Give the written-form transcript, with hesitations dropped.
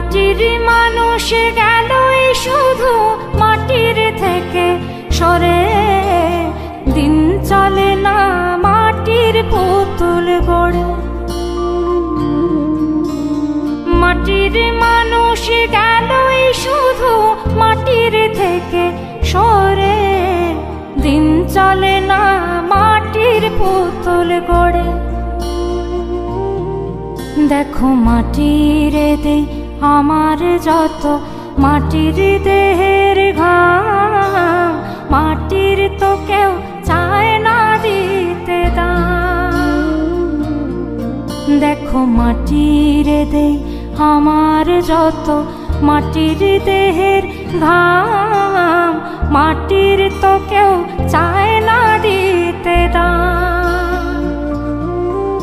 মাটির মানুষ গেল শুধু মাটির থেকে সরে, দিন চলে না মাটির পুতুল গড়ে। মাটির মানুষ গেল শুধু মাটির থেকে সরে, দিন চলে না মাটির পুতুল গড়ে। দেখো মাটির দেই আমার যত মাটির দেহের ঘাম, মাটির তো কেউ চায় না দিতে দাম। দেখো মাটির দেই আমার যত মাটির দেহের ঘাম, মাটির তো কেউ চায় না